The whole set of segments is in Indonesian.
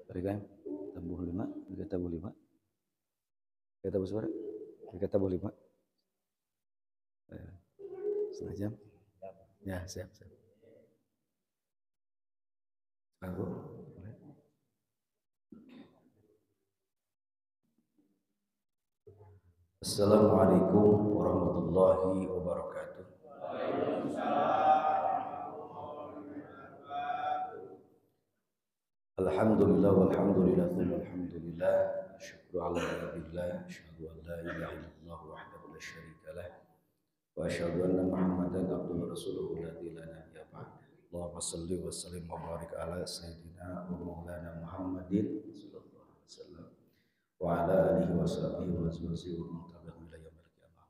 Berikan tabuh 5, berikan tabuh 5. Berikan tabuh suara. Berikan tabuh 5. Setengah jam. Ya, siap. Aku. Assalamualaikum warahmatullahi wabarakatuh. Alhamdulillah walhamdulillah walhamdulillah. Syukru ala nabiillah. Asyhadu an la ilaha illallah wahdahu la syarika lah. Wa asyhadu anna Muhammadan abduhu wa rasuluhu la nabiyya ba'da. Allahumma shalli wa sallim wa barik ala sayyidina wa maulana Muhammadin sallallahu alaihi wasallam wa ala alihi wa sahbihi wa azwajihi wa man tabi'ahum ila yaumil qiyamah.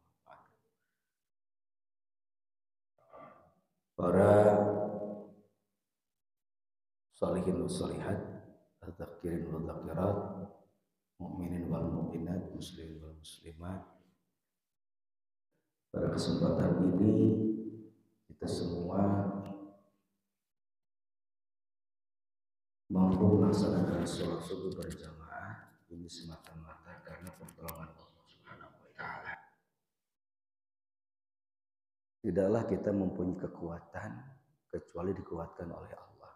Para sholihin wa sholihat, adzakirin wa dzakirat, mukminin wal mukminat, muslimin wal muslimat. Pada kesempatan ini kita semua mampu melaksanakan sholat subuh berjamaah ini semata-mata karena pertolongan Allah Subhanahu wa taala. Tidaklah kita mempunyai kekuatan kecuali dikuatkan oleh Allah.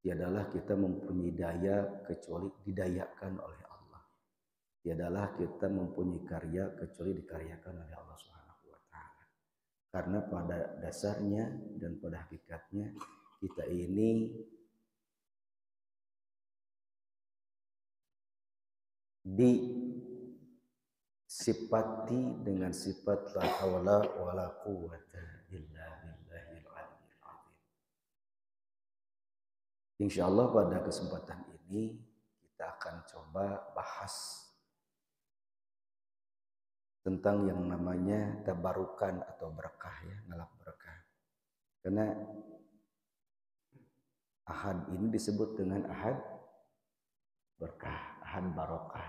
Tiadalah kita mempunyai daya kecuali didayakan oleh Allah. Tiadalah kita mempunyai karya kecuali dikaryakan oleh Allah Subhanahu wa taala. Karena pada dasarnya dan pada hakikatnya kita ini disifati dengan sifat la haula wala quwwata illa billahil aliyyil azim. Insyaallah pada kesempatan ini kita akan coba bahas tentang yang namanya tabarukan atau berkah ya, ngalap berkah. Karena ahad ini disebut dengan ahad berkah, ahad barokah.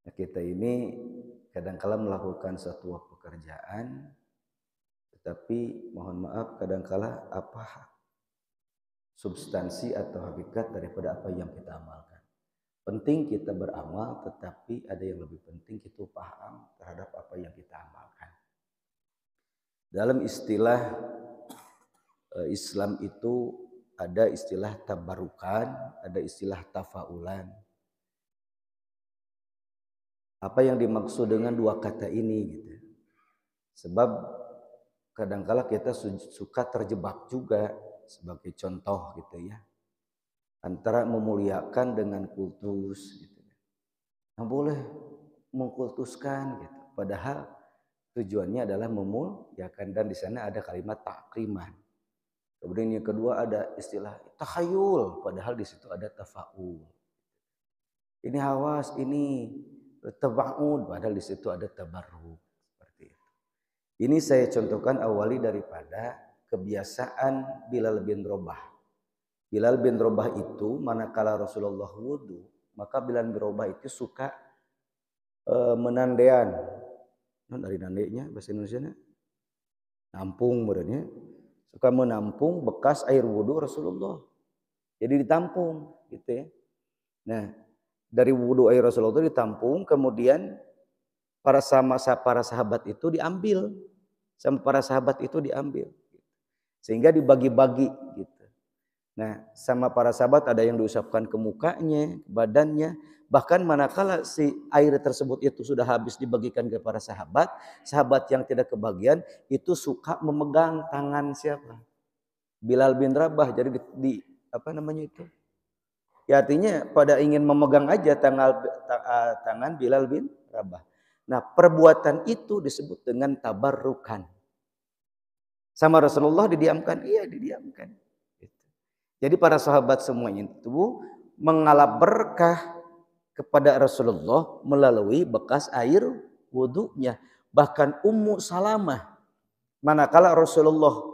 Nah, kita ini kadang-kala melakukan suatu pekerjaan, tetapi mohon maaf kadang-kala apa substansi atau hakikat daripada apa yang kita amalkan. Penting kita beramal, tetapi ada yang lebih penting kita paham terhadap apa yang kita amalkan. Dalam istilah Islam itu ada istilah tabarukan, ada istilah tafaulan. Apa yang dimaksud dengan dua kata ini gitu. Sebab kadangkala kita suka terjebak juga sebagai contoh gitu ya. Antara memuliakan dengan kultus gitu. Nah, boleh mengkultuskan gitu. Padahal tujuannya adalah memuliakan dan di sana ada kalimat takriman. Kemudian yang kedua ada istilah takhayul, padahal di situ ada tafaul. Ini hawas, ini tabaud, padahal di situ ada tabarruk. Seperti itu. Ini saya contohkan awali daripada kebiasaan Bilal bin Rabah. Bilal bin Rabah itu manakala Rasulullah wudu, maka Bilal bin Rabah itu suka menandean. Nah, dari nandenya bahasa Indonesianya nampung berarti. Suka menampung bekas air wudu Rasulullah. Jadi ditampung gitu ya. Nah, dari wudu air Rasulullah itu ditampung, kemudian para sahabat itu diambil. Sama para sahabat itu diambil. Sehingga dibagi-bagi gitu. Nah, sama para sahabat ada yang diusapkan ke mukanya, badannya. Bahkan manakala si air tersebut itu sudah habis dibagikan ke para sahabat, sahabat yang tidak kebagian itu suka memegang tangan siapa? Bilal bin Rabah. Jadi di apa namanya itu? Ya artinya pada ingin memegang aja tangan Bilal bin Rabah. Nah, perbuatan itu disebut dengan tabarrukan. Sama Rasulullah didiamkan? Iya, didiamkan. Jadi para sahabat semuanya itu mengalap berkah kepada Rasulullah melalui bekas air wudunya. Bahkan Ummu Salamah, manakala Rasulullah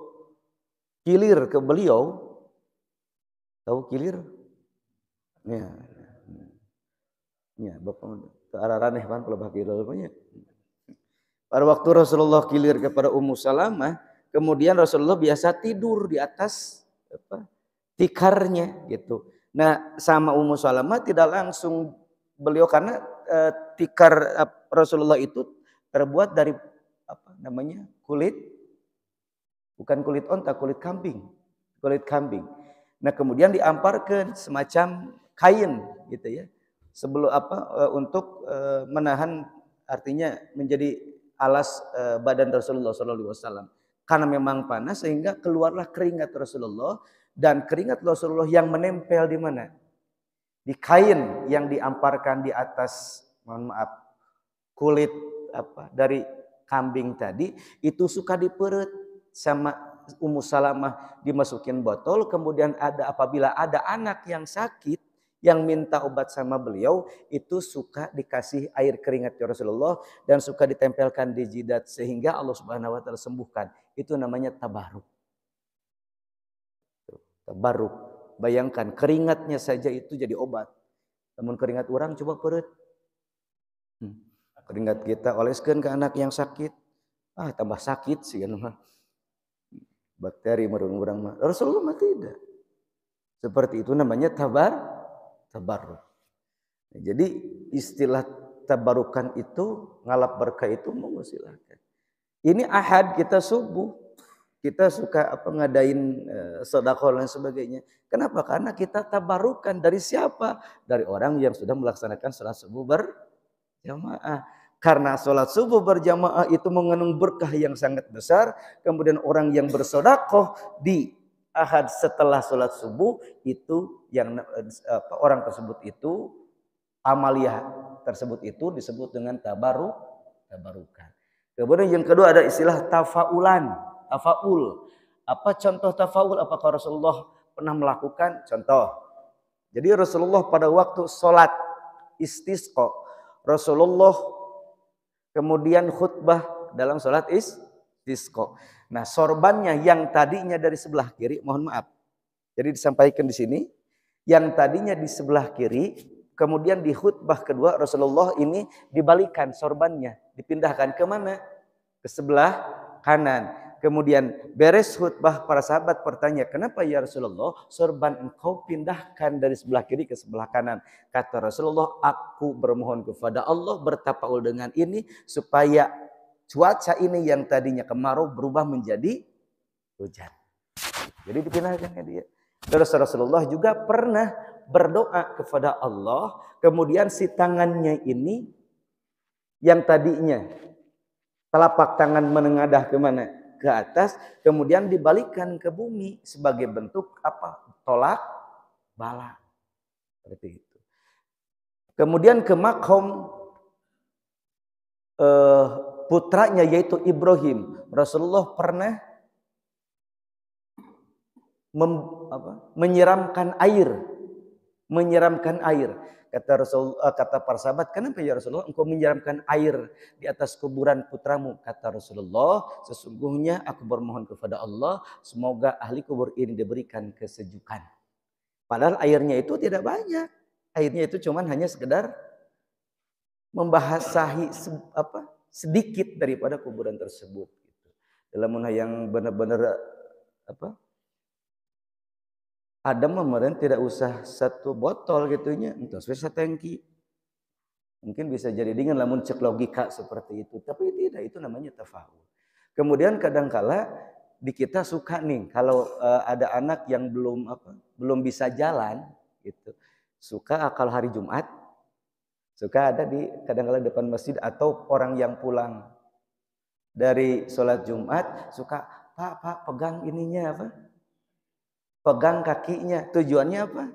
kilir ke beliau, tahu kilir? Ya, bapak ke arah raneh kan kalau bagi rupanya. Pada waktu Rasulullah kilir kepada Ummu Salamah, kemudian Rasulullah biasa tidur di atas tikarnya gitu. Nah, sama Ummu Salamah tidak langsung beliau karena tikar Rasulullah itu terbuat dari apa namanya? Kulit, bukan kulit onta, kulit kambing. Kulit kambing. Nah, kemudian diamparkan semacam kain gitu ya. Sebelum untuk menahan, artinya menjadi alas badan Rasulullah sallallahu alaihi wasallam. Karena memang panas sehingga keluarlah keringat Rasulullah, dan keringat Rasulullah yang menempel di mana? Di kain yang diamparkan di atas, mohon maaf, kulit dari kambing tadi, itu suka diperut sama Ummu Salamah, dimasukin botol. Kemudian apabila ada anak yang sakit yang minta obat sama beliau, itu suka dikasih air keringat Rasulullah dan suka ditempelkan di jidat sehingga Allah Subhanahu wa taala sembuhkan. Itu namanya tabaruk. Tabaruk. Bayangkan keringatnya saja itu jadi obat. Namun keringat orang coba perut. Keringat kita oleskan ke anak yang sakit. Tambah sakit sih kan. Bakteri merung-urang mah. Rasulullah mah tidak. Seperti itu namanya tabarruk. Jadi istilah tabarukan itu, ngalap berkah itu, monggo silakan. Ini ahad kita subuh. Kita suka ngadain sedekah dan sebagainya. Kenapa? Karena kita tabarukan dari siapa? Dari orang yang sudah melaksanakan salat subuh berjamaah. Karena salat subuh berjamaah itu mengandung berkah yang sangat besar. Kemudian orang yang bersedekah di ahad setelah salat subuh itu yang orang tersebut itu amaliyah tersebut itu disebut dengan tabarukan. Kemudian yang kedua ada istilah tafaulan. Tafaul. Apa contoh tafaul? Apakah Rasulullah pernah melakukan? Contoh. Jadi Rasulullah pada waktu sholat istisqa, Rasulullah kemudian khutbah dalam sholat istisqa. Nah, sorbannya yang tadinya dari sebelah kiri, mohon maaf. Jadi disampaikan di sini, yang tadinya di sebelah kiri, kemudian di khutbah kedua Rasulullah ini dibalikan sorbannya, dipindahkan ke mana? Ke sebelah kanan. Kemudian beres khutbah, para sahabat bertanya, kenapa ya Rasulullah sorban engkau pindahkan dari sebelah kiri ke sebelah kanan? Kata Rasulullah, aku bermohon kepada Allah bertapaul dengan ini supaya cuaca ini yang tadinya kemarau berubah menjadi hujan. Jadi dipindahkan ke dia. Terus Rasulullah juga pernah berdoa kepada Allah, kemudian si tangannya ini yang tadinya telapak tangan menengadah ke mana? Ke atas, kemudian dibalikkan ke bumi sebagai bentuk apa? Tolak bala. Seperti itu. Kemudian ke makom putranya yaitu Ibrahim. Rasulullah pernah menyiramkan air. Menyiramkan air. Kata para sahabat, kenapa ya Rasulullah engkau menyiramkan air di atas kuburan putramu? Kata Rasulullah, sesungguhnya aku bermohon kepada Allah semoga ahli kubur ini diberikan kesejukan. Padahal airnya itu tidak banyak. Airnya itu cuman hanya sekedar membasahi sedikit daripada kuburan tersebut. Dalam yang benar-benar ada kemarin tidak usah satu botol gitunya, entos bisa tangki. Mungkin bisa jadi dengan lamun cek logika seperti itu, tapi tidak, itu namanya tafaul. Kemudian kadangkala di kita suka nih kalau ada anak yang belum bisa jalan gitu. Suka kalau hari Jumat suka ada di kadangkala depan masjid atau orang yang pulang dari sholat Jumat suka, Pak pegang ininya apa? Pegang kakinya. Tujuannya apa?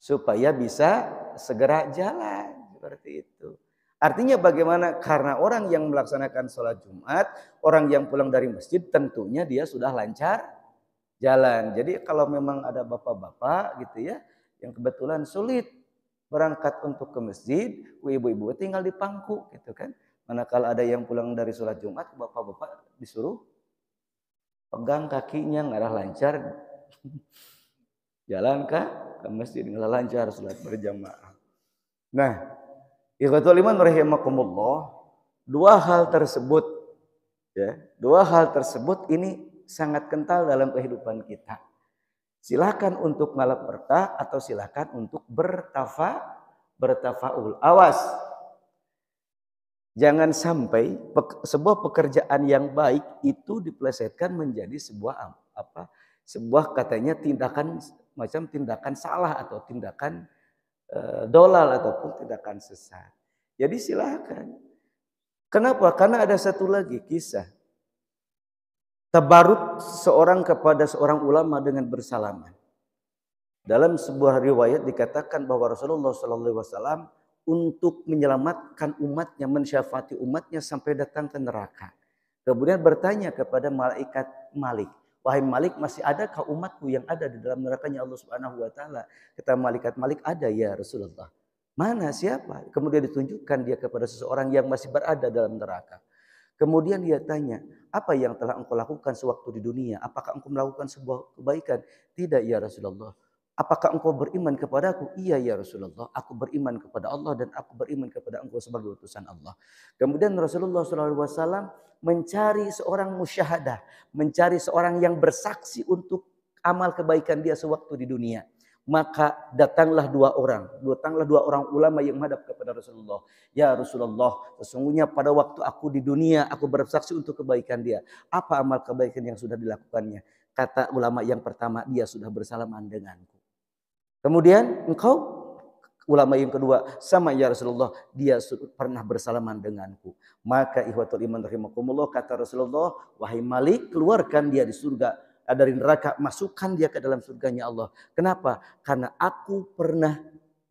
Supaya bisa segera jalan. Seperti itu. Artinya bagaimana? Karena orang yang melaksanakan sholat Jumat, orang yang pulang dari masjid tentunya dia sudah lancar jalan. Jadi kalau memang ada bapak-bapak gitu ya, yang kebetulan sulit berangkat untuk ke masjid, ibu-ibu tinggal di pangku gitu kan. Manakala ada yang pulang dari sholat Jumat, bapak-bapak disuruh pegang kakinya ngarah lancar jalan ke masjid ngarah lancar salat berjamaah. Nah, ikhwatul iman rahimakumullah, dua hal tersebut ini sangat kental dalam kehidupan kita. Silakan untuk ngalap berkah atau silakan untuk bertafaul. Awas, jangan sampai sebuah pekerjaan yang baik itu dipelesetkan menjadi sebuah apa? Sebuah katanya tindakan macam tindakan salah atau tindakan dolal ataupun tindakan sesat. Jadi silakan. Kenapa? Karena ada satu lagi kisah. Tabaruk seorang kepada seorang ulama dengan bersalaman. Dalam sebuah riwayat dikatakan bahwa Rasulullah SAW untuk menyelamatkan umatnya, mensyafati umatnya sampai datang ke neraka. Kemudian bertanya kepada malaikat Malik, wahai Malik, masih adakah umatku yang ada di dalam nerakanya Allah Subhanahu Wa Taala? Kata malaikat Malik, ada ya Rasulullah. Mana siapa? Kemudian ditunjukkan dia kepada seseorang yang masih berada dalam neraka. Kemudian dia tanya, apa yang telah engkau lakukan sewaktu di dunia? Apakah engkau melakukan sebuah kebaikan? Tidak ya Rasulullah. Apakah engkau beriman kepadaku? Iya ya Rasulullah, aku beriman kepada Allah dan aku beriman kepada engkau sebagai utusan Allah. Kemudian Rasulullah SAW mencari seorang musyahadah, mencari seorang yang bersaksi untuk amal kebaikan dia sewaktu di dunia. Maka datanglah dua orang ulama yang menghadap kepada Rasulullah. Ya Rasulullah, sesungguhnya pada waktu aku di dunia aku bersaksi untuk kebaikan dia. Apa amal kebaikan yang sudah dilakukannya? Kata ulama yang pertama, dia sudah bersalaman denganku. Kemudian engkau, ulama yang kedua, sama ya Rasulullah, dia pernah bersalaman denganku. Maka ikhwatul iman rahimakumullah, kata Rasulullah, wahai Malik, keluarkan dia di surga, dari neraka, masukkan dia ke dalam surganya Allah. Kenapa? Karena aku pernah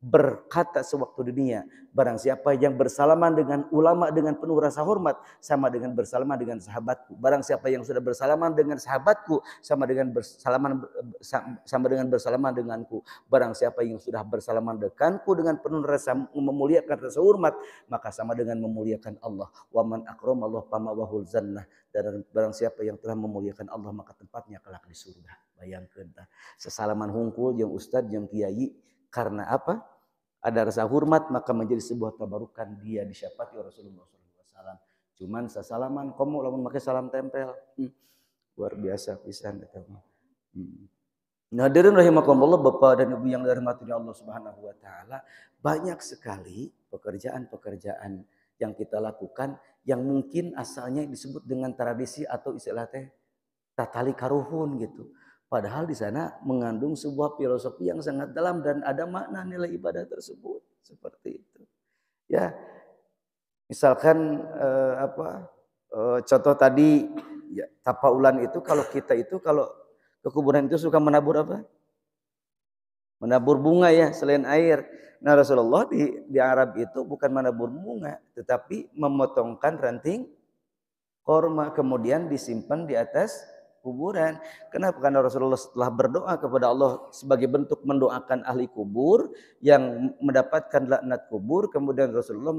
berkata sewaktu dunia, barang siapa yang bersalaman dengan ulama dengan penuh rasa hormat sama dengan bersalaman dengan sahabatku. Barang siapa yang sudah bersalaman dengan sahabatku sama dengan bersalaman denganku. Barang siapa yang sudah bersalaman denganku dengan penuh rasa memuliakan rasa hormat, maka sama dengan memuliakan Allah. Wa man akramallahu famawahul jannah. Dan barang siapa yang telah memuliakan Allah maka tempatnya kelak di surga. Bayangkan sesalaman hungkul yang ustadz yang kiai, karena apa? Ada rasa hormat maka menjadi sebuah tabarukan dia disyafati Rasulullah SAW. Cuman sesalaman kamu lamun pakai salam tempel. Luar biasa pisan eta mah. Hadirin rahimakumullah, Bapak dan Ibu yang dirahmati Allah Subhanahu wa taala, banyak sekali pekerjaan-pekerjaan yang kita lakukan yang mungkin asalnya disebut dengan tradisi atau istilah teh tatali karuhun gitu. Padahal di sana mengandung sebuah filosofi yang sangat dalam dan ada makna nilai ibadah tersebut seperti itu. Ya, misalkan contoh tadi ya, tapaulan itu kalau kita itu kalau ke kuburan itu suka menabur apa? Menabur bunga ya selain air. Nah Rasulullah di Arab itu bukan menabur bunga, tetapi memotongkan ranting korma kemudian disimpan di atas kuburan. Kenapa? Karena Rasulullah setelah berdoa kepada Allah sebagai bentuk mendoakan ahli kubur yang mendapatkan laknat kubur, kemudian Rasulullah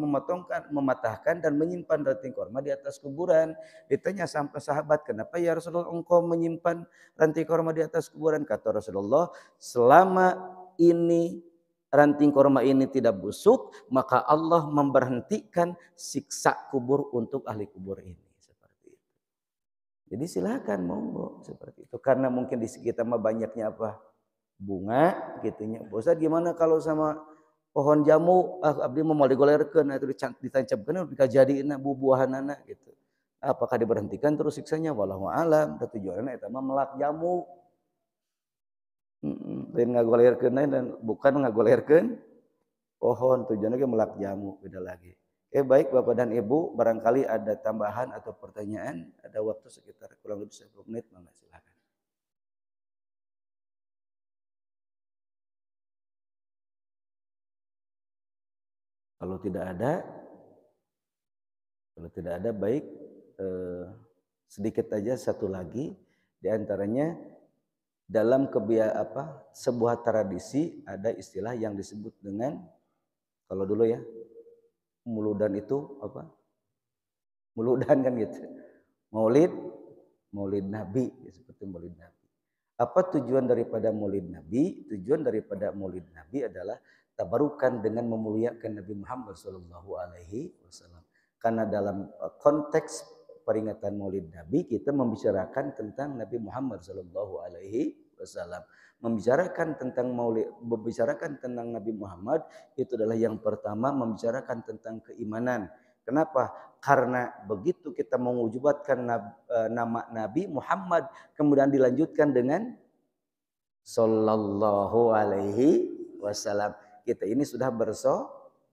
mematahkan dan menyimpan ranting korma di atas kuburan. Ditanya sampai sahabat, kenapa ya Rasulullah engkau menyimpan ranting korma di atas kuburan? Kata Rasulullah, selama ini ranting korma ini tidak busuk, maka Allah memberhentikan siksa kubur untuk ahli kubur ini. Jadi silakan monggo seperti itu. Karena mungkin di sekitar mah banyaknya apa? Bunga gitunya. Bosa gimana kalau sama pohon jamu abdi mau digolerkeun itu ditancapkeun bika jadina bubuahanana gitu. Apakah diberhentikan terus siksanya? Wallahu alam. Da tujuanna eta mah melak jamu. Lain ngagolerkeun dan bukan ngagolerkeun pohon, tujuannya ge melak jamu, beda lagi. Baik Bapak dan Ibu, barangkali ada tambahan atau pertanyaan, ada waktu sekitar kurang lebih 10 menit, mangga silakan. Kalau tidak ada baik, sedikit aja satu lagi, diantaranya dalam sebuah tradisi ada istilah yang disebut dengan, kalau dulu ya, muludan itu apa? Muludan kan gitu. Maulid Nabi, seperti Maulid Nabi. Apa tujuan daripada Maulid Nabi? Tujuan daripada Maulid Nabi adalah tabarukan dengan memuliakan Nabi Muhammad SAW. Karena dalam konteks peringatan Maulid Nabi kita membicarakan tentang Nabi Muhammad SAW. wasallam. Membicarakan tentang maulid, membicarakan tentang Nabi Muhammad itu adalah yang pertama membicarakan tentang keimanan. Kenapa? Karena begitu kita mengujubatkan nama Nabi Muhammad kemudian dilanjutkan dengan sallallahu alaihi wasallam, kita ini sudah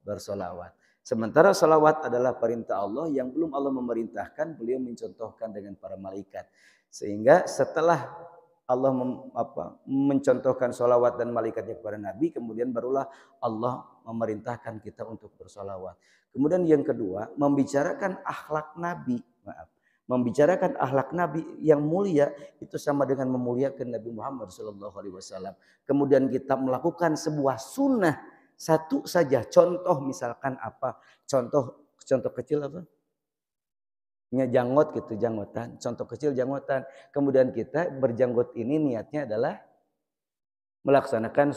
bersolawat. Sementara salawat adalah perintah Allah yang belum Allah memerintahkan, beliau mencontohkan dengan para malaikat. Sehingga setelah Allah mencontohkan salawat dan malaikatnya kepada Nabi, kemudian barulah Allah memerintahkan kita untuk bersolawat. Kemudian yang kedua, membicarakan akhlak Nabi. Membicarakan akhlak Nabi yang mulia itu sama dengan memuliakan Nabi Muhammad SAW. Kemudian kita melakukan sebuah sunnah satu saja, contoh misalkan apa? Contoh kecil apa? Janggot gitu, janggotan. Contoh kecil janggotan. Kemudian kita berjanggot ini niatnya adalah melaksanakan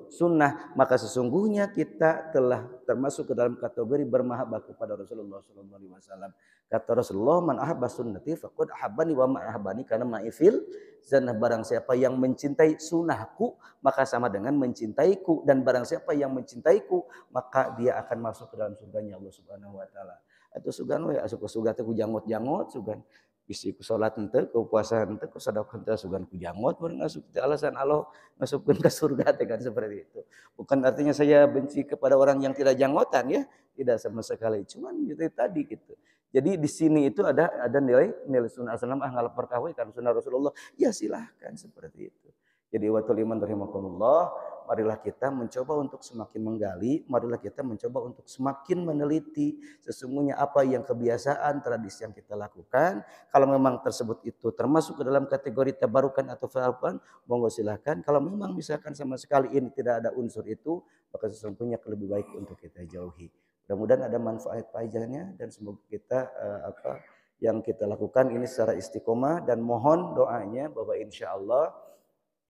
sunnah. Maka sesungguhnya kita telah termasuk ke dalam kategori bermahabbah kepada Rasulullah SAW. Kata Rasulullah, man ahabba sunnati faqad ahabbani wa man ahabbani kana ma'ifil jannah. Barang siapa yang mencintai sunnahku maka sama dengan mencintaiku, dan barang siapa yang mencintaiku maka dia akan masuk ke dalam surganya Allah Subhanahu wa taala. Atau sugan we asup ke surga teh ku jangot-jangot sugan. Bisi ku salat henteu, ku puasa henteu, ku sedekah henteu sugan ku jangot meureun asup teh alasan Allah masukkeun ke surga teh kan seperti itu. Bukan artinya saya benci kepada orang yang tidak janggotan ya, tidak sama sekali. Cuman gitu tadi gitu. Jadi di sini itu ada nilai sunnah Rasulullah ngalapar ka we kan sunnah Rasulullah. Ya silahkan seperti itu. Jadi watul iman rahimakumullah, marilah kita mencoba untuk semakin menggali, marilah kita mencoba untuk semakin meneliti sesungguhnya apa yang kebiasaan tradisi yang kita lakukan. Kalau memang tersebut itu termasuk ke dalam kategori tabarukan atau fa'alkan, monggo silahkan. Kalau memang misalkan sama sekali ini tidak ada unsur itu, maka sesungguhnya lebih baik untuk kita jauhi. Mudah-mudahan ada manfaat faedahnya dan semoga kita apa yang kita lakukan ini secara istiqomah, dan mohon doanya bahwa insya Allah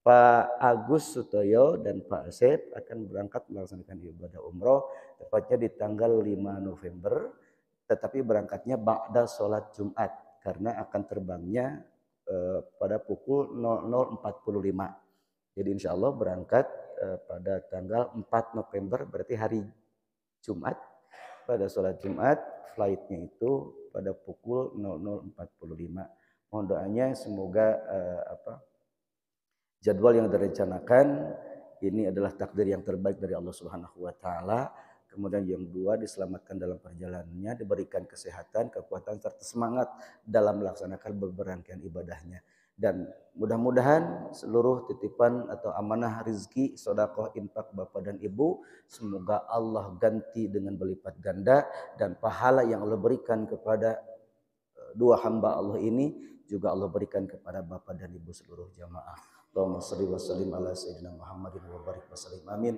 Pak Agus Sutoyo dan Pak Asep akan berangkat melaksanakan ibadah umroh tepatnya di tanggal 5 November, tetapi berangkatnya ba'da sholat Jumat karena akan terbangnya pada pukul 00.45. Jadi insya Allah berangkat pada tanggal 4 November, berarti hari Jumat, pada sholat Jumat, flightnya itu pada pukul 00.45. Mohon doanya semoga jadwal yang direncanakan ini adalah takdir yang terbaik dari Allah Subhanahu wa taala. Kemudian yang kedua, diselamatkan dalam perjalanannya, diberikan kesehatan, kekuatan serta semangat dalam melaksanakan berbagai ibadahnya. Dan mudah-mudahan seluruh titipan atau amanah rezeki, sedekah, infak Bapak dan Ibu semoga Allah ganti dengan berlipat ganda, dan pahala yang Allah berikan kepada dua hamba Allah ini juga Allah berikan kepada Bapak dan Ibu seluruh jamaah. Allahumma shalli wa sallim ala sayyidina Muhammadin wa barik wa sallim. Amin.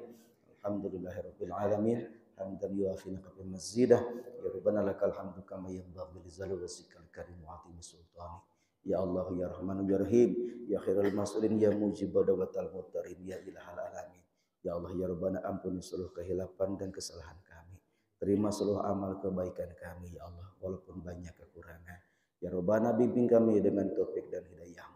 Alhamdulillahirabbil alamin. Hamdan yuafi ni'matal mazidah. Ya Rabbana lakal hamdu kama yanbaghi li jalali wajhikal karim wa 'azimi sultani. Ya Allah ya Rahman ya Rahim, ya khairul mas'ulin, ya mujib da'watal muttarin, ya ilahal alamin. Ya Allah ya Rabbana, ampuni seluruh kehilapan dan kesalahan kami. Terima seluruh amal kebaikan kami ya Allah, walaupun banyak kekurangan. Ya Rabbana, bimbing kami dengan taufik dan hidayah-Mu.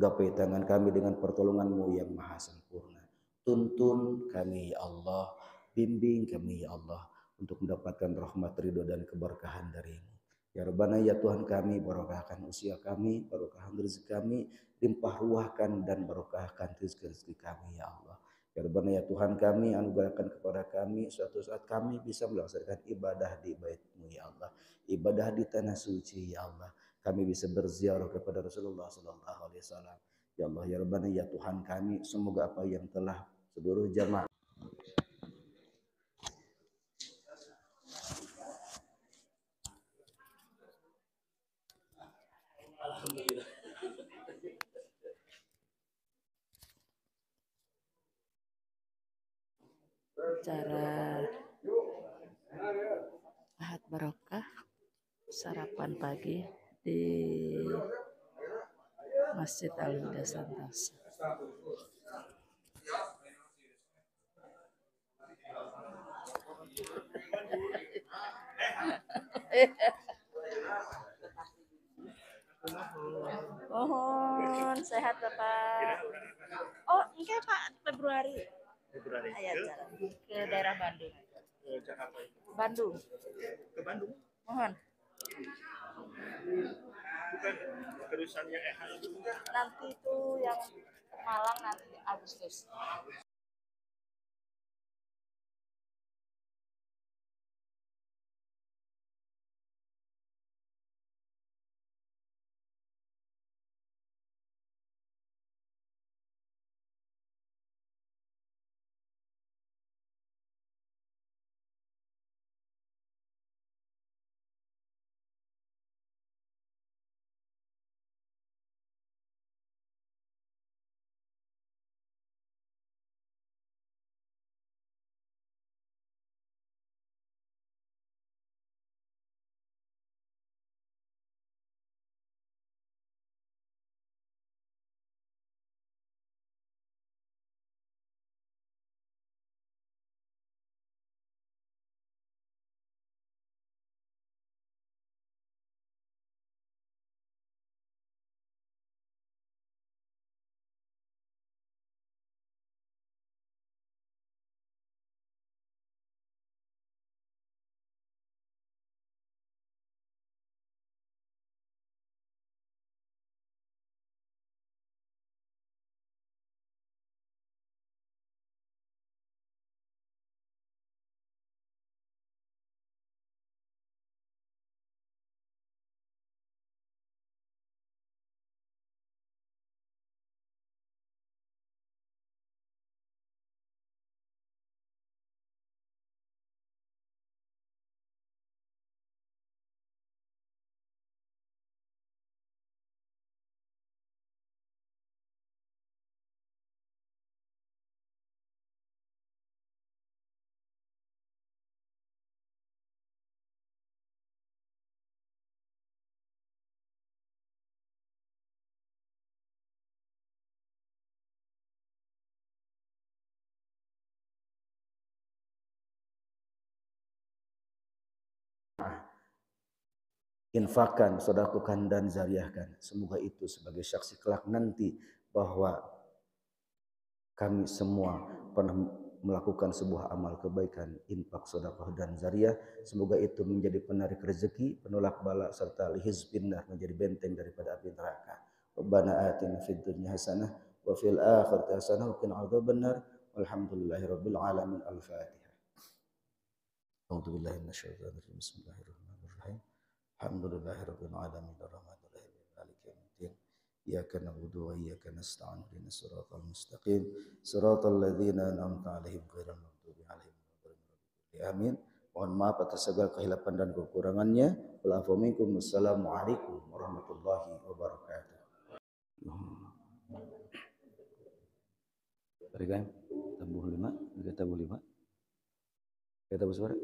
Gapai tangan kami dengan pertolongan-Mu yang maha sempurna. Tuntun kami ya Allah, bimbing kami ya Allah untuk mendapatkan rahmat, ridho dan keberkahan dari-Mu. Ya Rabbana ya Tuhan kami, barokahkan usia kami, barokahkan rezeki kami, limpah ruahkan dan barokahkan rezeki kami ya Allah. Ya Rabbana ya Tuhan kami, anugerahkan kepada kami suatu saat kami bisa melaksanakan ibadah di bait-Mu ya Allah, ibadah di tanah suci ya Allah. Kami bisa berziarah kepada Rasulullah sallallahu alaihi wasallam. Ya Allah ya Rabbana ya Tuhan kami, semoga apa yang telah seluruh jamaah Acara Ahad Barokah sarapan pagi di Masjid Al-Huda Santosa. Mohon sehat Bapak. Oh, enggak Pak, Februari. Ayah jalan ke daerah Bandung. Ke Jakarta. Bandung. Ke Bandung. Mohon. Bukan terusan yang itu. Nanti itu yang Malang nanti Agustus. Infakkan, sedekahkan dan zariahkan. Semoga itu sebagai saksi kelak nanti bahwa kami semua pernah melakukan sebuah amal kebaikan, infak, sedekah dan zariah. Semoga itu menjadi penarik rezeki, penolak bala serta lihizbinnar, menjadi benteng daripada api neraka. Rabbana atina fid dunya hasanah wa fil akhirati hasanah wa qina adzabannar. Walhamdulillahirabbil alamin. Al-Fatihah. A'udzu billahi minasyaitonir rajim. Bismillahirrahmanirrahim. Alhamdulillahirabbil alamin arrahmanir rahim maliki yaumiddin. Iyyaka na'budu wa iyyaka nasta'in ihdinas siratal mustaqim siratal ladzina an'amta 'alaihim ghairil maghdubi 'alaihim waladdallin. Amin. Mohon maaf atas segala kehilapan dan kekurangannya. Wa'afu minkum. Wassalamualaikum warahmatullahi wabarakatuh. Berikan tabuh 5, berikan tabuh 5. Berikan tabuh suara.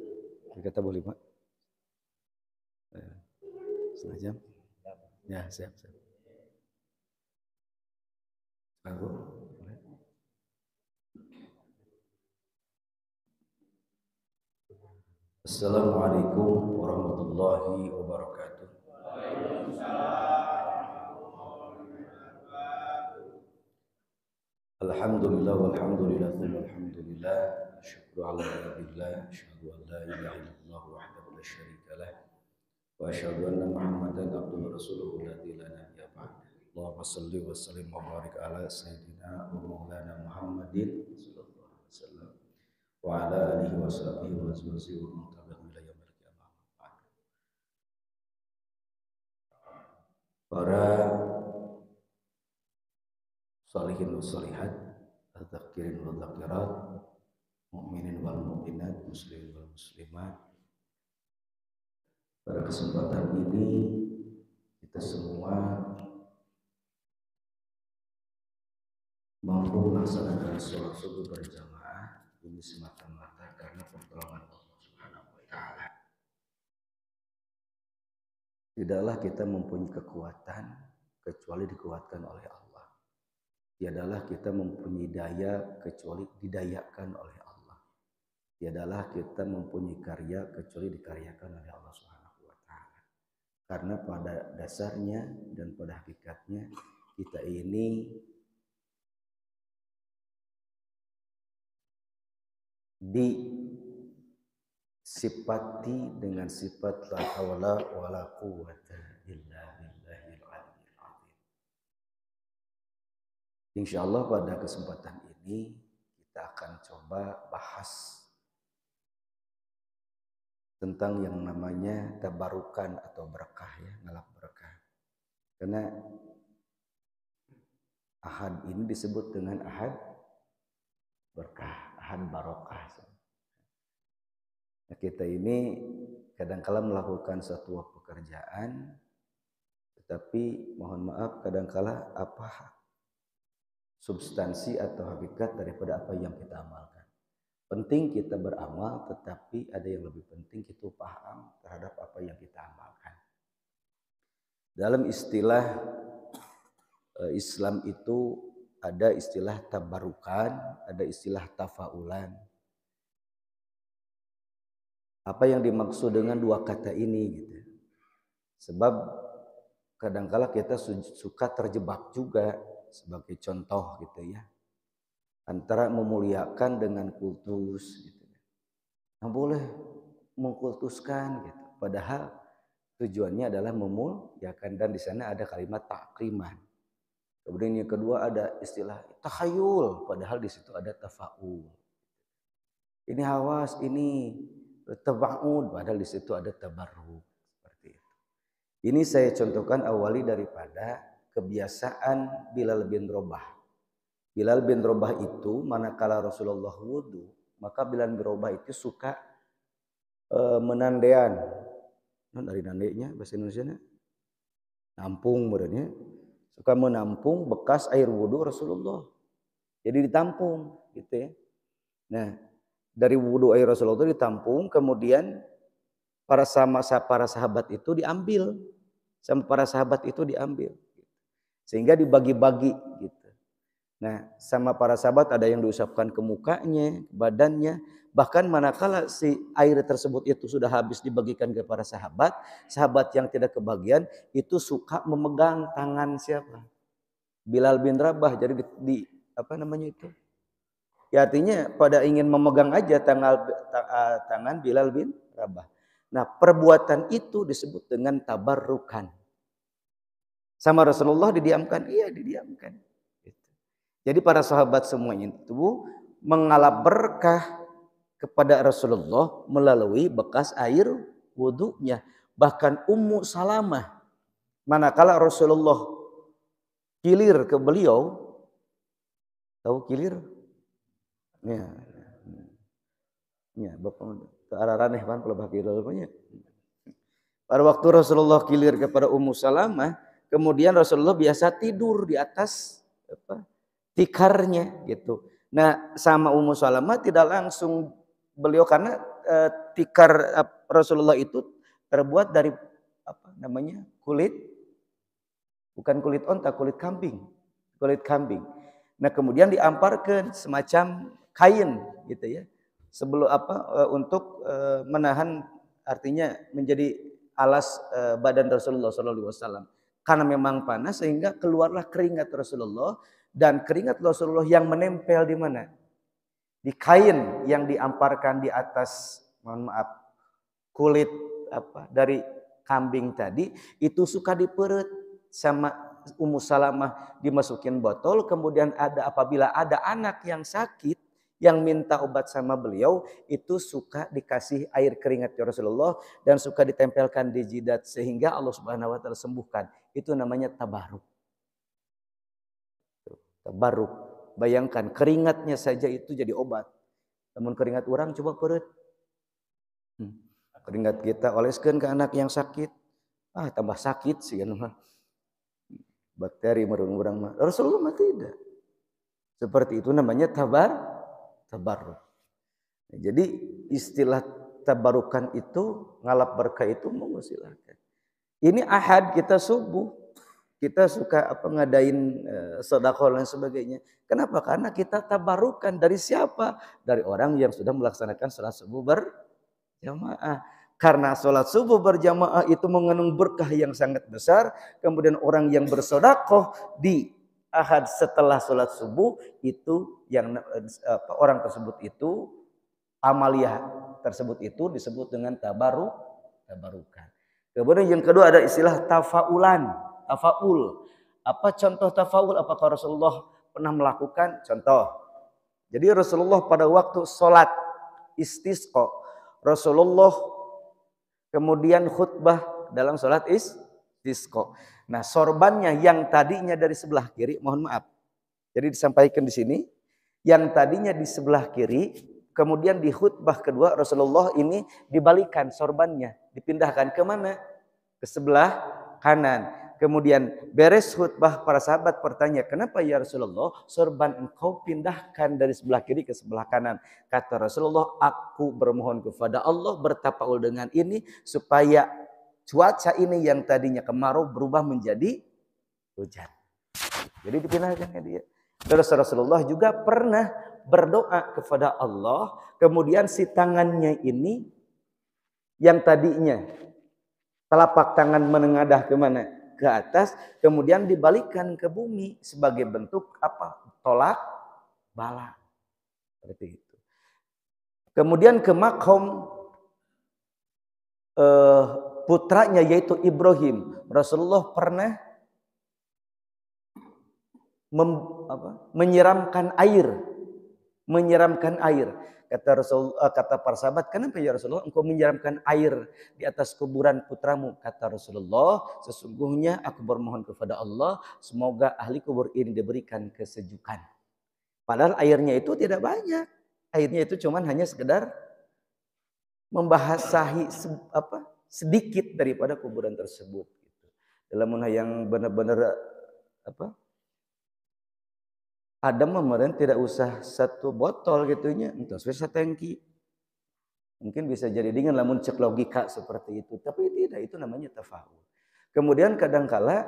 Berikan tabuh 5. Setengah jam. Ya, siap. Aku. Assalamualaikum warahmatullahi wabarakatuh. Alhamdulillah walhamdulillah walhamdulillah. Syukru ala rabbillah. Asyhadu an la ilaha illallah wahdahu la syarikalah. Wa asyhadu anna Muhammadan abduhu rasuluhu alladzi la nabiyya ba'da. Allahumma shalli wa sallim wa barik ala sayyidina wa maulana Muhammadin sallallahu alaihi wasallam wa ala alihi wa sahbihi wa azwajihi wa man tabi'ahum ila yaumil qiyamah. Para salihin wa salihat, adzakirin wa dzakirat, mukminin wal mukminat, muslimin wal muslimat. Pada kesempatan ini kita semua mampu melaksanakan sholat subuh berjamaah ini semata-mata karena pertolongan Allah Subhanahu wa taala. Tidaklah kita mempunyai kekuatan kecuali dikuatkan oleh Allah. Tiadalah kita mempunyai daya kecuali didayakan oleh Allah. Tiadalah kita mempunyai karya kecuali dikaryakan oleh Allah Subhanahu wa taala. Karena pada dasarnya dan pada hakikatnya kita ini disifati dengan sifat la haula wala quwwata illa billahil aliyyil azim. Insyaallah pada kesempatan ini kita akan coba bahas tentang yang namanya tabarukan atau berkah ya, ngalap berkah. Karena ahad ini disebut dengan ahad berkah, ahad barokah. Nah, kita ini kadang-kala melakukan suatu pekerjaan, tetapi mohon maaf kadang-kala apa substansi atau hakikat daripada apa yang kita amalkan. Penting kita beramal, tetapi ada yang lebih penting kita paham terhadap apa yang kita amalkan. Dalam istilah Islam itu ada istilah tabarukan, ada istilah tafaulan. Apa yang dimaksud dengan dua kata ini gitu. Sebab kadangkala kita suka terjebak juga sebagai contoh gitu ya. Antara memuliakan dengan kultus gitu. Nah, boleh mengkultuskan gitu. Padahal tujuannya adalah memuliakan dan di sana ada kalimat takriman. Kemudian yang kedua ada istilah takhayul, padahal di situ ada tafaul. Ini hawas, ini tabaud, padahal di situ ada tabarruk. Seperti itu. Ini saya contohkan awali daripada kebiasaan Bilal bin Rabah. Bilal bin Rabah itu manakala Rasulullah wudu, maka Bilal bin Rabah itu suka menandean. Dari nandenya bahasa Indonesianya nampung berarti suka menampung bekas air wudu Rasulullah. Jadi ditampung gitu ya. Nah, dari wudu air Rasulullah itu ditampung, kemudian para sahabat itu diambil. Sama para sahabat itu diambil. Sehingga dibagi-bagi gitu. Nah, sama para sahabat ada yang diusapkan ke mukanya, badannya. Bahkan manakala si air tersebut itu sudah habis dibagikan ke para sahabat, sahabat yang tidak kebagian itu suka memegang tangan siapa? Bilal bin Rabah. Jadi di apa namanya itu? Ya artinya pada ingin memegang aja tangan Bilal bin Rabah. Nah, perbuatan itu disebut dengan tabarrukan. Sama Rasulullah didiamkan? Iya, didiamkan. Jadi para sahabat semuanya itu mengalap berkah kepada Rasulullah melalui bekas air wudunya. Bahkan Ummu Salamah, manakala Rasulullah kilir ke beliau, tahu kilir? Ya, bapak arah raneh kan kalau bakil rupanya. Pada waktu Rasulullah kilir kepada Ummu Salamah, kemudian Rasulullah biasa tidur di atas tikarnya gitu. Nah, sama Ummu Salamah tidak langsung beliau karena tikar Rasulullah itu terbuat dari apa namanya? Kulit, bukan kulit onta, kulit kambing. Kulit kambing. Nah, kemudian diamparkan semacam kain gitu ya. Sebelum untuk menahan, artinya menjadi alas badan Rasulullah SAW. Karena memang panas sehingga keluarlah keringat Rasulullah. Dan keringat Rasulullah yang menempel di mana? Di kain yang diamparkan di atas, mohon maaf, kulit dari kambing tadi, itu suka diperut sama Ummu Salamah, dimasukin botol. Kemudian apabila ada anak yang sakit yang minta obat sama beliau, itu suka dikasih air keringat Rasulullah dan suka ditempelkan di jidat sehingga Allah Subhanahu wa taala sembuhkan. Itu namanya tabarruk. Tabarruk. Bayangkan keringatnya saja itu jadi obat. Namun keringat orang coba perut. Keringat kita oleskeun ke anak yang sakit. Tambah sakit sih kan mah. Bakteri merun orang mah. Rasulullah mah tidak. Seperti itu namanya tabarruk. Nah, jadi istilah tabarukan itu, ngalap berkah itu monggo silakan. Ini ahad kita subuh. Kita suka ngadain sedekah dan sebagainya. Kenapa? Karena kita tabarukan dari siapa? Dari orang yang sudah melaksanakan salat subuh berjamaah. Karena sholat subuh berjamaah itu mengandung berkah yang sangat besar. Kemudian orang yang bersedekah di ahad setelah sholat subuh itu yang orang tersebut itu amaliyah tersebut itu disebut dengan tabarukan. Kemudian yang kedua ada istilah tafaulan, tafaul. Apa contoh tafaul? Apakah Rasulullah pernah melakukan? Contoh. Jadi Rasulullah pada waktu sholat istisqa, Rasulullah kemudian khutbah dalam sholat istisqa. Nah, sorbannya yang tadinya dari sebelah kiri, mohon maaf. Jadi disampaikan di sini, yang tadinya di sebelah kiri, kemudian di khutbah kedua Rasulullah ini dibalikan sorbannya, dipindahkan ke mana? Ke sebelah kanan. Kemudian beres khutbah, para sahabat bertanya, kenapa ya Rasulullah sorban engkau pindahkan dari sebelah kiri ke sebelah kanan? Kata Rasulullah, aku bermohon kepada Allah bertapaul dengan ini supaya cuaca ini yang tadinya kemarau berubah menjadi hujan. Jadi dipindahkan dia. Terus Rasulullah juga pernah berdoa kepada Allah, kemudian si tangannya ini yang tadinya telapak tangan menengadah ke mana? Ke atas, kemudian dibalikkan ke bumi sebagai bentuk apa? Tolak bala. Seperti itu. Kemudian ke makom putranya yaitu Ibrahim. Rasulullah pernah menyiramkan air. Menyiramkan air. Kata para sahabat, kenapa ya Rasulullah engkau menyiramkan air di atas kuburan putramu? Kata Rasulullah, sesungguhnya aku bermohon kepada Allah semoga ahli kubur ini diberikan kesejukan. Padahal airnya itu tidak banyak. Airnya itu cuman hanya sekedar membasahi sedikit daripada kuburan tersebut. Dalam yang benar-benar Adam kemarin tidak usah satu botol gitunya, untuk setengki. Mungkin bisa jadi dengan lamun cek logika seperti itu, tapi tidak, itu namanya tafahul. Kemudian kadangkala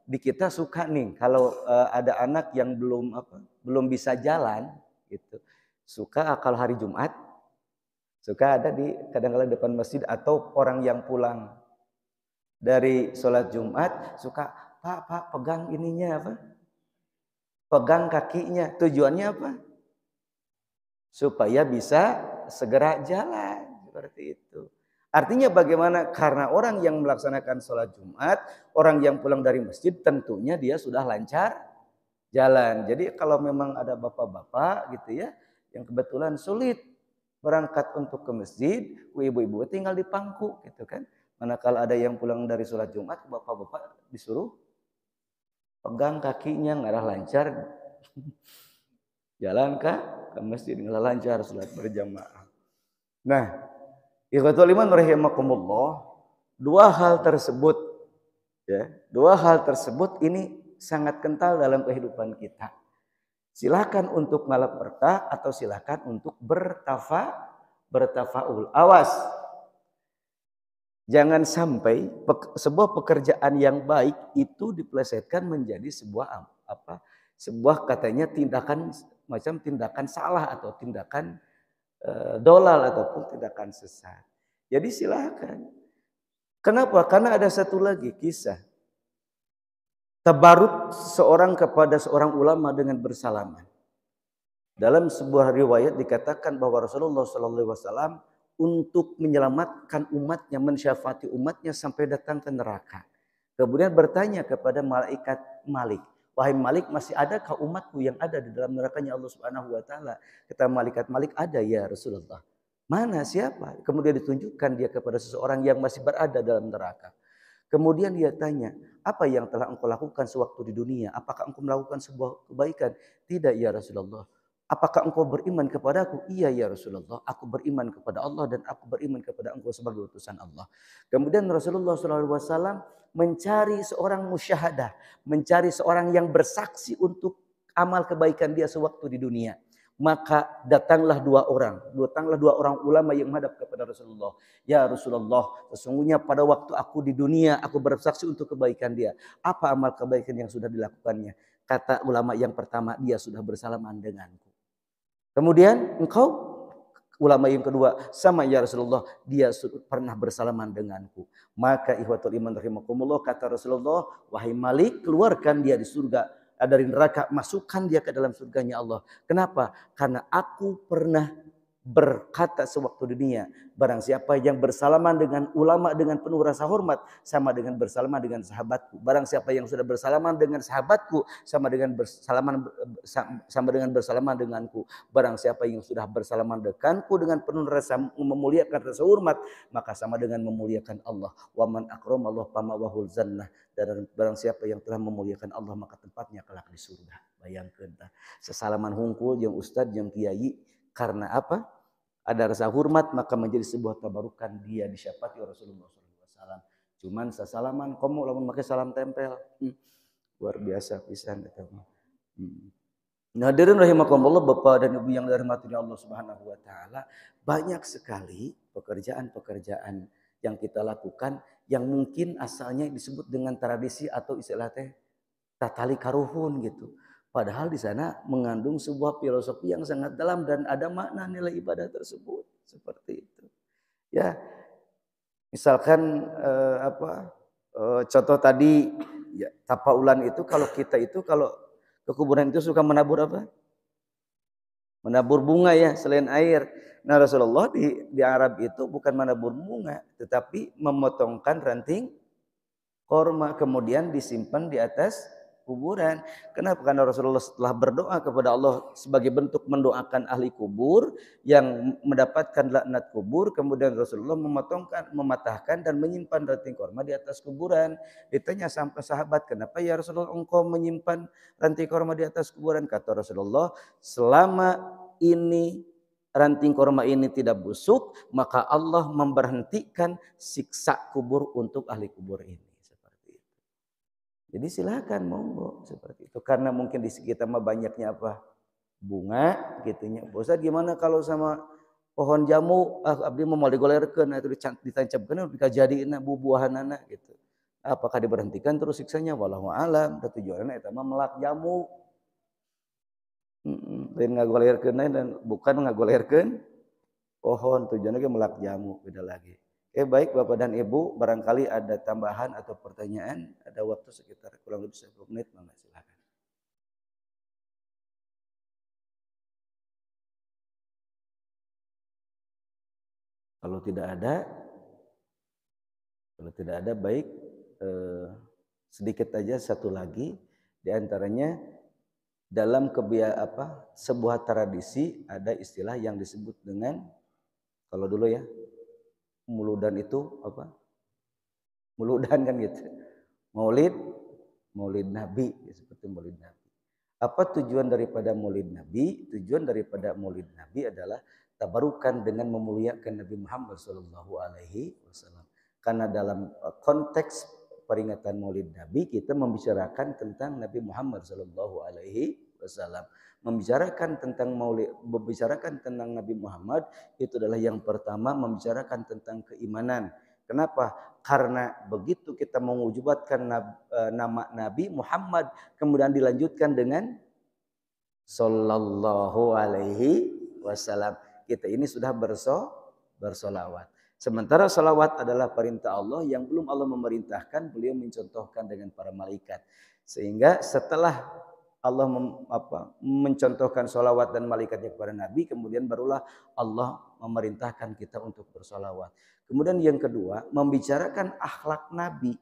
di kita suka nih kalau ada anak yang belum bisa jalan gitu. Suka kalau hari Jumat suka ada di kadang-kala depan masjid atau orang yang pulang dari sholat Jumat suka, Pak pegang ininya apa? Pegang kakinya. Tujuannya apa? Supaya bisa segera jalan. Seperti itu. Artinya bagaimana? Karena orang yang melaksanakan sholat Jumat, orang yang pulang dari masjid tentunya dia sudah lancar jalan. Jadi kalau memang ada bapak-bapak gitu ya, yang kebetulan sulit berangkat untuk ke masjid, ibu-ibu tinggal di pangku gitu kan. Manakala ada yang pulang dari sholat Jumat, bapak-bapak disuruh pegang kakinya, ngarah lancar jalan ke masjid, ngarah lancar salat berjamaah. Nah, ikhwatul iman rahimakumullah, dua hal tersebut ini sangat kental dalam kehidupan kita. Silakan untuk ngalap berkah atau silakan untuk bertafaul. Awas. Jangan sampai sebuah pekerjaan yang baik itu dipelesetkan menjadi sebuah katanya tindakan salah atau tindakan dolal ataupun tindakan sesat. Jadi silakan. Kenapa? Karena ada satu lagi kisah tabaruk seorang kepada seorang ulama dengan bersalaman. Dalam sebuah riwayat dikatakan bahwa Rasulullah SAW untuk menyelamatkan umatnya, mensyafati umatnya sampai datang ke neraka. Kemudian bertanya kepada malaikat Malik, wahai Malik, masih adakah umatku yang ada di dalam nerakanya Allah Subhanahu wa taala? Kata malaikat Malik, ada ya Rasulullah. Mana, siapa? Kemudian ditunjukkan dia kepada seseorang yang masih berada dalam neraka. Kemudian dia tanya, apa yang telah engkau lakukan sewaktu di dunia? Apakah engkau melakukan sebuah kebaikan? Tidak ya Rasulullah. Apakah engkau beriman kepadaku? Iya ya Rasulullah, aku beriman kepada Allah dan aku beriman kepada engkau sebagai utusan Allah. Kemudian Rasulullah SAW mencari seorang musyahadah, mencari seorang yang bersaksi untuk amal kebaikan dia sewaktu di dunia. Maka datanglah dua orang ulama yang menghadap kepada Rasulullah. Ya Rasulullah, sesungguhnya pada waktu aku di dunia aku bersaksi untuk kebaikan dia. Apa amal kebaikan yang sudah dilakukannya? Kata ulama yang pertama, dia sudah bersalaman denganku. Kemudian engkau Ulama yang kedua, sama ya Rasulullah, dia pernah bersalaman denganku. Maka ikhwatul iman rahimakumullah, kata Rasulullah, wahai Malik, keluarkan dia di surga, dari neraka, masukkan dia ke dalam surganya Allah. Kenapa? Karena aku pernah berkata sewaktu dunia, barang siapa yang bersalaman dengan ulama dengan penuh rasa hormat, sama dengan bersalaman dengan sahabatku. Barang siapa yang sudah bersalaman dengan sahabatku, sama dengan bersalaman denganku. Barang siapa yang sudah bersalaman denganku dengan penuh rasa memuliakan rasa hormat, maka sama dengan memuliakan Allah. Wa man akramallahu famawahul jannah. Dan barang siapa yang telah memuliakan Allah, maka tempatnya kelak di surga. Bayangkan, sesalaman hungkul yang ustad yang kiai, karena apa? Ada rasa hormat, maka menjadi sebuah tabarukan dia disyafaati Rasulullah SAW. Cuman sesalaman, kamu lamun pakai salam tempel, luar biasa pisan. Hadirin rahimakumullah, Bapak dan Ibu yang dirahmati Allah Subhanahu wa taala, banyak sekali pekerjaan-pekerjaan yang kita lakukan yang mungkin asalnya disebut dengan tradisi atau istilah tatali karuhun gitu. Padahal di sana mengandung sebuah filosofi yang sangat dalam dan ada makna nilai ibadah tersebut, seperti itu. Ya, misalkan contoh tadi ya, tapaulan itu, kalau kita itu kalau ke kuburan itu suka menabur apa? Menabur bunga ya, selain air. Nah, Rasulullah di Arab itu bukan menabur bunga, tetapi memotongkan ranting korma kemudian disimpan di atas kuburan. Kenapa? Karena Rasulullah setelah berdoa kepada Allah sebagai bentuk mendoakan ahli kubur yang mendapatkan laknat kubur, kemudian Rasulullah mematahkan dan menyimpan ranting korma di atas kuburan. Ditanya sampai sahabat, kenapa ya Rasulullah engkau menyimpan ranting korma di atas kuburan? Kata Rasulullah, selama ini ranting korma ini tidak busuk, maka Allah memberhentikan siksa kubur untuk ahli kubur ini. Jadi silakan monggo seperti itu. Karena mungkin di sekitar mah banyaknya apa? Bunga gitunya. Ustaz gimana kalau sama pohon jamu, abdi mau digolerkeun itu ditancapkeun bika jadina bubuahanana gitu. Apakah diberhentikan terus siksanya? Wallahu alam. Da tujuanna eta mah melak jamu. Lain ngagolerkeun dan bukan ngagolerkeun pohon, tujuannya ge melak jamu, beda lagi. Baik Bapak dan Ibu, barangkali ada tambahan atau pertanyaan, ada waktu sekitar kurang lebih 10 menit, mangga silakan. Kalau tidak ada baik, sedikit aja satu lagi, diantaranya dalam sebuah tradisi ada istilah yang disebut dengan, kalau dulu ya, muludan itu apa? Muludan kan gitu. Maulid Nabi, seperti Maulid Nabi. Apa tujuan daripada Maulid Nabi? Tujuan daripada Maulid Nabi adalah tabarukan dengan memuliakan Nabi Muhammad SAW. Karena dalam konteks peringatan Maulid Nabi, kita membicarakan tentang Nabi Muhammad SAW. Membicarakan tentang Nabi Muhammad itu adalah yang pertama, membicarakan tentang keimanan. Kenapa? Karena begitu kita mewujubatkan nama Nabi Muhammad, kemudian dilanjutkan dengan Sallallahu Alaihi Wasallam, kita ini sudah bersolawat. Sementara salawat adalah perintah Allah yang belum Allah memerintahkan, beliau mencontohkan dengan para malaikat. Sehingga setelah Allah mencontohkan salawat dan malaikatnya kepada Nabi, kemudian barulah Allah memerintahkan kita untuk bersolawat. Kemudian yang kedua, membicarakan akhlak Nabi.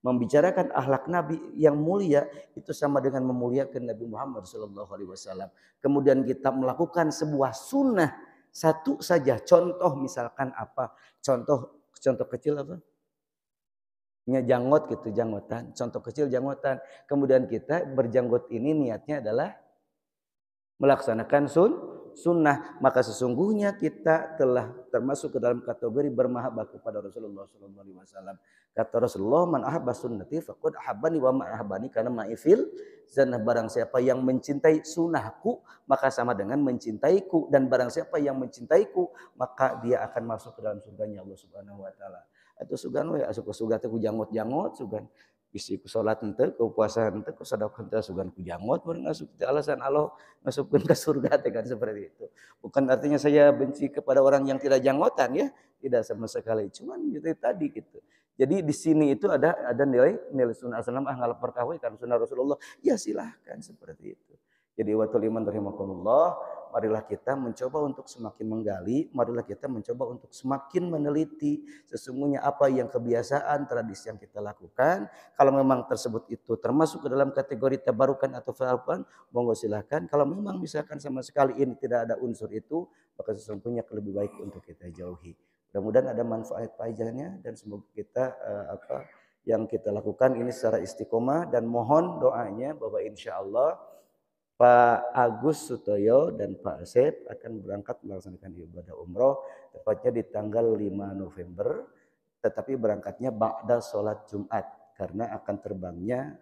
Membicarakan akhlak Nabi yang mulia itu sama dengan memuliakan Nabi Muhammad SAW. Kemudian kita melakukan sebuah sunnah, satu saja contoh, misalkan apa? Contoh kecil apa? Janggot gitu, janggotan. Contoh kecil janggotan. Kemudian kita berjanggot ini niatnya adalah melaksanakan sunnah. Maka sesungguhnya kita telah termasuk ke dalam kategori bermahabbah kepada Rasulullah SAW. Kata Rasulullah, man ahabba sunnati faqad ahabbani wa man ahabbani kana ma'ifil zannah. Barang siapa yang mencintai sunnahku, maka sama dengan mencintaiku. Dan barang siapa yang mencintaiku, maka dia akan masuk ke dalam surganya Allah Subhanahu wa taala. Atau sugan we asup ke surga teh ku jangot-jangot sugan. bisi ku salat henteu, ku puasa henteu, ku sedekah henteu sugan ku jangot mun ngasup teh alasan Allah ngasupkeun ka surga teh kan seperti itu. Bukan artinya saya benci kepada orang yang tidak janggotan ya, tidak sama sekali. Cuman itu tadi gitu. Jadi di sini itu ada nilai sunnah Islam ngalapor ka kan sunnah Rasulullah. Ya silahkan seperti itu. Jadi watul iman rahimakumullah, marilah kita mencoba untuk semakin menggali, marilah kita mencoba untuk semakin meneliti sesungguhnya apa yang kebiasaan tradisi yang kita lakukan. Kalau memang tersebut itu termasuk ke dalam kategori tabarukan atau fa'afan, monggo silahkan. Kalau memang misalkan sama sekali ini tidak ada unsur itu, maka sesungguhnya lebih baik untuk kita jauhi. Mudah-mudahan ada manfaat faedahnya dan semoga kita yang kita lakukan ini secara istiqomah dan mohon doanya bahwa insya Allah Pak Agus Sutoyo dan Pak Asep akan berangkat melaksanakan ibadah umroh tepatnya di tanggal 5 November, tetapi berangkatnya ba'da sholat Jumat karena akan terbangnya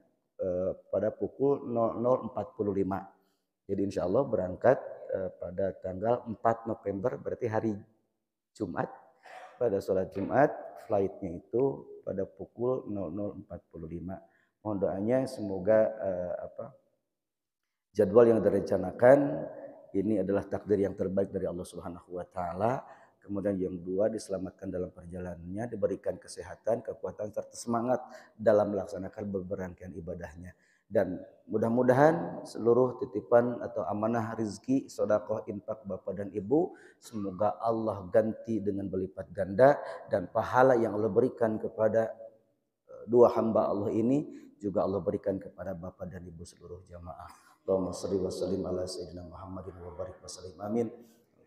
pada pukul 00.45. Jadi insya Allah berangkat pada tanggal 4 November berarti hari Jumat, pada sholat Jumat flightnya itu pada pukul 00.45. Mohon doanya semoga jadwal yang direncanakan ini adalah takdir yang terbaik dari Allah Subhanahu wa taala. Kemudian yang dua, diselamatkan dalam perjalanannya, diberikan kesehatan, kekuatan serta semangat dalam melaksanakan berbagai ibadahnya. Dan mudah-mudahan seluruh titipan atau amanah rizki, sedekah, infak Bapak dan Ibu semoga Allah ganti dengan berlipat ganda, dan pahala yang Allah berikan kepada dua hamba Allah ini juga Allah berikan kepada Bapak dan Ibu seluruh jamaah. Allahumma shalli wa sallim ala sayyidina Muhammadin wa barik wa sallim. Amin.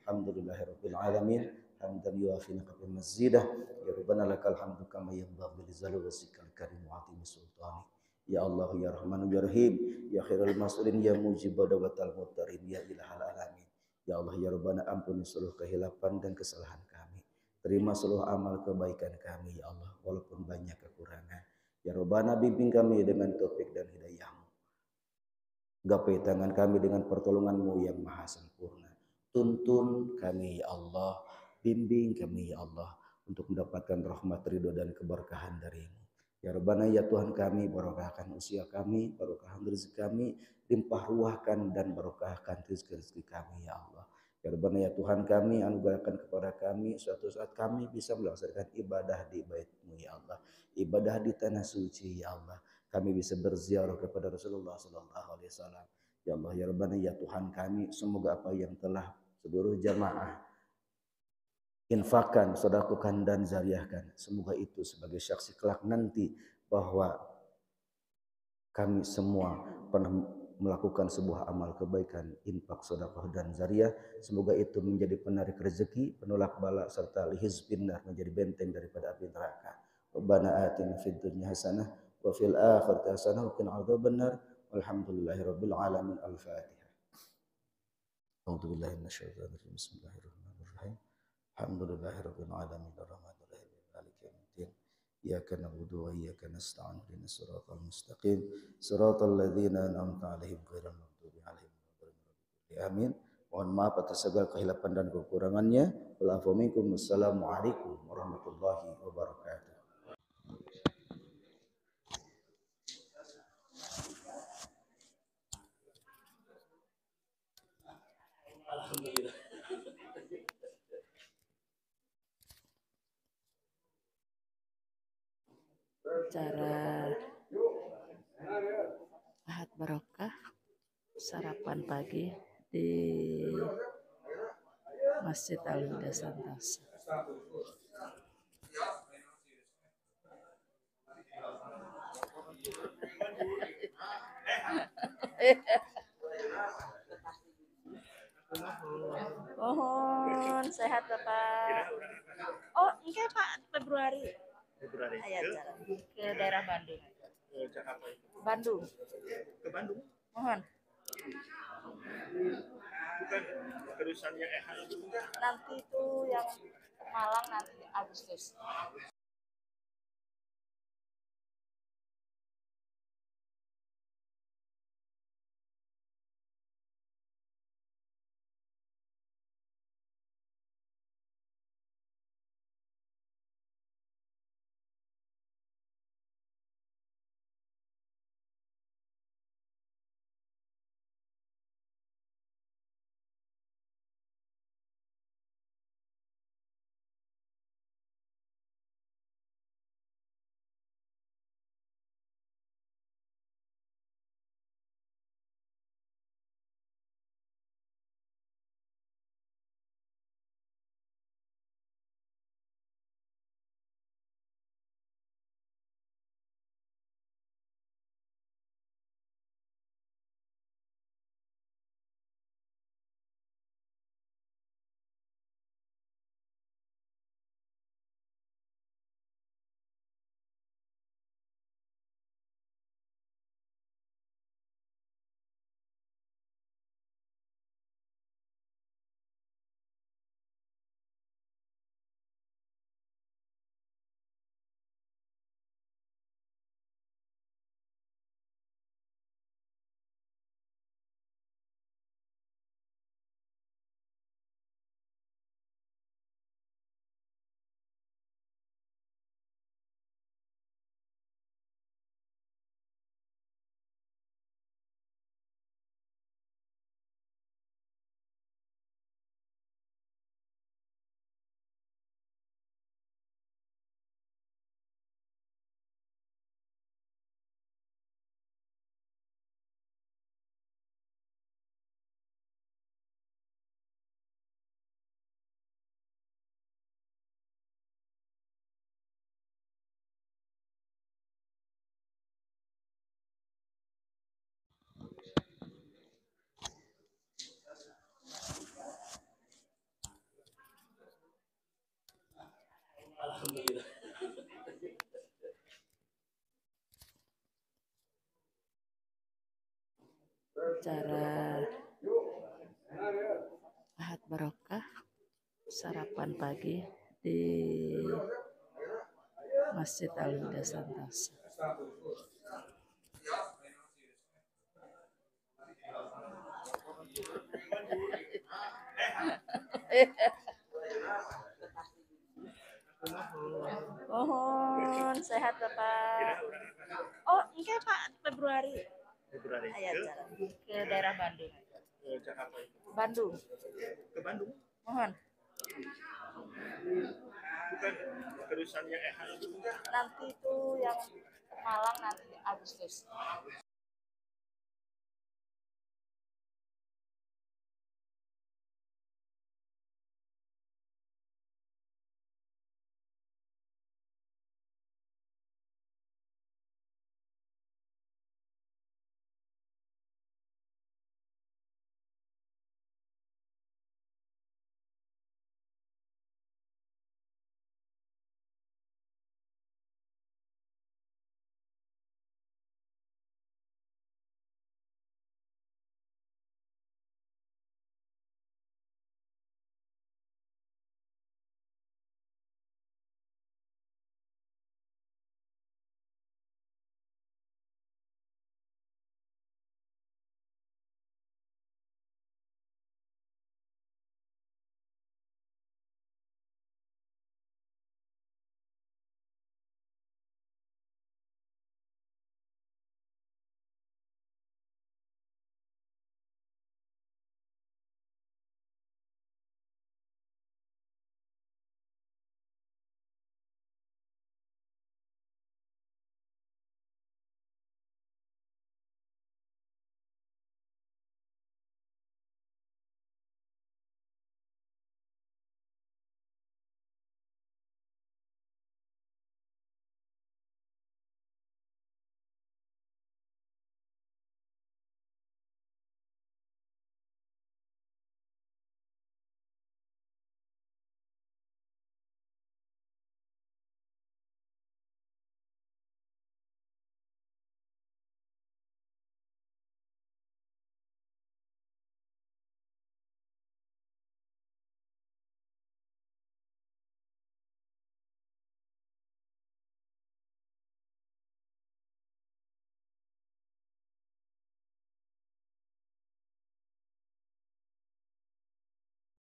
Alhamdulillahirabbil alamin. Hamdan yuafi ni'matal mazidah. Ya Rabbana lakal hamdu kama yanbaghi li jalali wajhikal karim wa 'azimi sultani. Ya Allah ya Rahman ya Rahim, ya khairul mas'ulin ya mujibad da'watal muttarin ya ilahal alamin. Ya Allah ya Rabbana ampuni seluruh kehilapan dan kesalahan kami. Terima seluruh amal kebaikan kami ya Allah walaupun banyak kekurangan. Ya Rabbana bimbing kami dengan taufik dan hidayah-Mu. Gapai tangan kami dengan pertolongan-Mu yang maha sempurna. Tuntun kami ya Allah, bimbing kami ya Allah untuk mendapatkan rahmat, ridho dan keberkahan dari-Mu. Ya Rabbana ya Tuhan kami, barokahkan usia kami, barokahkan rezeki kami, limpah ruahkan dan barokahkan rezeki kami ya Allah. Ya Rabbana ya Tuhan kami, anugerahkan kepada kami suatu saat kami bisa melaksanakan ibadah di bait-Mu ya Allah, ibadah di tanah suci ya Allah. Kami bisa berziarah kepada Rasulullah sallallahu alaihi wasallam. Ya Allah ya Rabbana ya Tuhan kami, semoga apa yang telah seluruh jamaah infakkan, sedekahkan dan zariahkan, semoga itu sebagai saksi kelak nanti bahwa kami semua pernah melakukan sebuah amal kebaikan, infak, sedekah dan zariah. Semoga itu menjadi penarik rezeki, penolak bala serta lihizbinnar, menjadi benteng daripada api neraka. Rabbana atina fid dunya hasanah wa fil akhirati hasanah wa qina adzabannar. Walhamdulillahirabbil alamin. Al-Fatihah. A'udzu billahi minasyaitonir rajim. Bismillahirrahmanirrahim. Alhamdulillahirabbil alamin arrahmanir rahim maliki yaumiddin. Iyyaka na'budu wa iyyaka nasta'in ihdinas siratal mustaqim siratal ladzina an'amta 'alaihim ghairil maghdubi 'alaihim waladdallin. Amin. Mohon maaf atas segala kehilapan dan kekurangannya. Wal afu minkum. Wassalamualaikum warahmatullahi wabarakatuh. Acara Ahad Barokah sarapan pagi di Masjid Al-Huda Santosa. Mohon sehat Bapak. Oh, enggak Pak, Februari. Ayah jalan ke daerah Bandung. Ke Jakarta itu. Bandung. Ke Bandung? Mohon. Bukan terusan yang nanti itu yang Malang nanti Agustus. acara Ahad Barokah sarapan pagi di Masjid Al-Huda Santosa. Mohon sehat Bapak. Oh, enggak Pak, Februari. Ayah jalan ke daerah Bandung. Ke Jakarta itu. Bandung. Ke Bandung? Mohon. Bukan terusannya itu. Nanti itu yang Malang nanti Agustus.